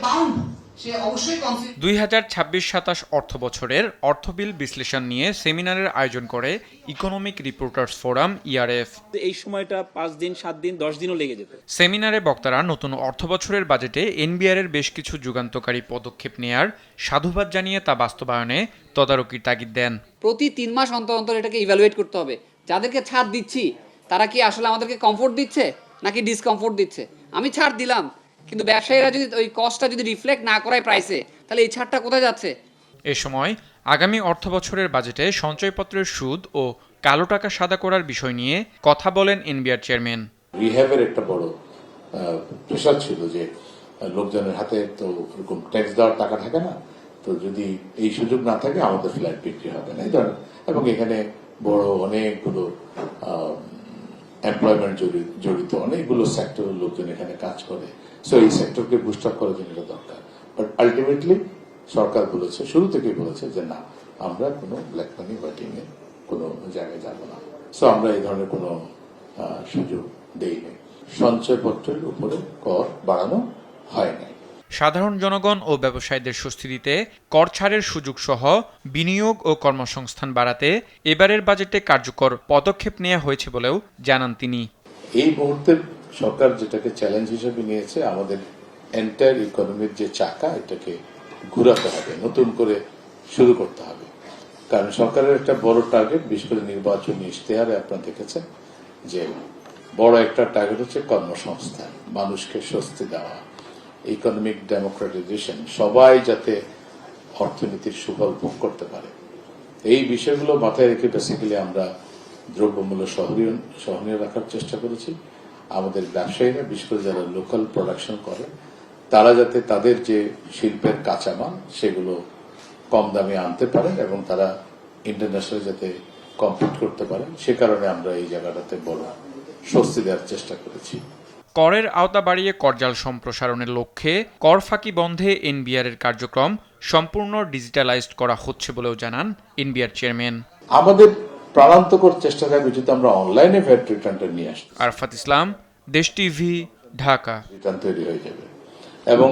Bound, সে অবশ্যই 2026-27 অর্থ বছরের অর্থ বিল বিশ্লেষণ নিয়ে সেমিনারের আয়োজন করে ইকোনমিক রিপোর্টার্স ফোরাম ইআরএফ। এই সময়টা 5 দিন 7 দিন 10 দিনও লেগে যেত। সেমিনারে বক্তারা নতুন অর্থ বছরের বাজেটে এনবিআর এর বেশ কিছু যুগান্তকারী পদক্ষেপ নেয়ার সাধুবাদ জানিয়ে তা বাস্তবায়নে তদারকির তাগিদ দেন। প্রতি 3 মাস অন্তর অন্তর এটাকে ইভ্যালুয়েট করতে হবে। যাদেরকে ছাড় দিচ্ছি তারা কি আসলে আমাদেরকে কমফোর্ট দিচ্ছে নাকি ডিসকমফোর্ট দিচ্ছে। আমি ছাড় দিলাম, কিন্তু ব্যবসায়ীরা যদি ওই কস্টটা যদি রিফ্লেক্ট না করায় প্রাইসে, তাহলে এই ছাড়টা কোথায় যাচ্ছে? এ সময় আগামী অর্থ বছরের বাজেটে সঞ্চয়পত্রের সুদ ও কালো টাকা সাদা করার বিষয় নিয়ে কথা বলেন এনবিআর চেয়ারম্যান। রিহ্যাবের একটা বড় প্রেশার ছিল যে লোকজনের হাতে তো এরকম ট্যাক্স দেওয়ার টাকা থাকে না, তো যদি এই সুযোগ না থাকে আমাদের ফ্ল্যাট বিক্রি হবে না এই ধরনের। এবং এখানে বড় অনেকগুলো এমপ্লয়মেন্ট জড়িত অনেকগুলো সেক্টরের লোকজন এখানে কাজ করে, সো এই সেক্টরকে বুস্ট আপ করার জন্য এটা দরকার। বাট আলটিমেটলি সরকার বলেছে, শুরু থেকেই বলেছে যে না, আমরা কোনো ব্ল্যাক মানি ওয়াইটিং এ কোনো জায়গায় যাব না। সো আমরা এই ধরনের কোনো সুযোগ দেইনি। সঞ্চয়পত্রের উপরে কর বাড়ানো হয় নাই। সাধারণ জনগণ ও ব্যবসায়ীদের স্বস্তি দিতে কর ছাড়ের সুযোগ সহ বিনিয়োগ ও কর্মসংস্থান বাড়াতে এবারের বাজেটে কার্যকর পদক্ষেপ নেওয়া হয়েছে বলেও জানান তিনি। এই মুহূর্তে সরকার যেটাকে চ্যালেঞ্জ হিসেবে নিয়েছে, আমাদের এন্টায়ার ইকোনমির যে চাকা এটাকে ঘুরাতে হবে, নতুন করে শুরু করতে হবে। কারণ সরকারের একটা বড় টার্গেট, বিশেষ করে নির্বাচনী ইশতেহারে আপনারা দেখেছেন যে বড় একটা টার্গেট হচ্ছে কর্মসংস্থান, মানুষকে স্বস্তি দেওয়া, ইকোনমিক ডেমোক্রেটাইজেশন, সবাই যাতে অর্থনীতির সুফল ভোগ করতে পারে। এই বিষয়গুলো মাথায় রেখে বেসিক্যালি আমরা দ্রব্যমূল্য সহনীয় রাখার চেষ্টা করেছি। আমাদের ব্যবসায়ীরা, বিশেষ করে যারা লোকাল প্রোডাকশন করে, তারা যাতে তাদের যে শিল্পের কাঁচামাল সেগুলো কম দামে আনতে পারেন এবং তারা ইন্টারন্যাশনাল যাতে কম্পিট করতে পারেন, সে কারণে আমরা এই জায়গাটাতে বড় স্বস্তি দেওয়ার চেষ্টা করেছি। করের আওতা বাড়িয়ে করজাল সম্প্রসারণের লক্ষ্যে কর ফাঁকি বন্ধে এনবিআর এর কার্যক্রম সম্পূর্ণ ডিজিটালাইজড করা হচ্ছে বলেও জানান এনবিআর চেয়ারম্যান। আমাদের প্রাণান্তকর চেষ্টা থাকবে যদি আমরা অনলাইনে ভ্যাট রিটার্নটা নিয়ে আসি। আরফাত ইসলাম, দেশ টিভি, ঢাকা। রিটার্ন তৈরি হয়ে যাবে এবং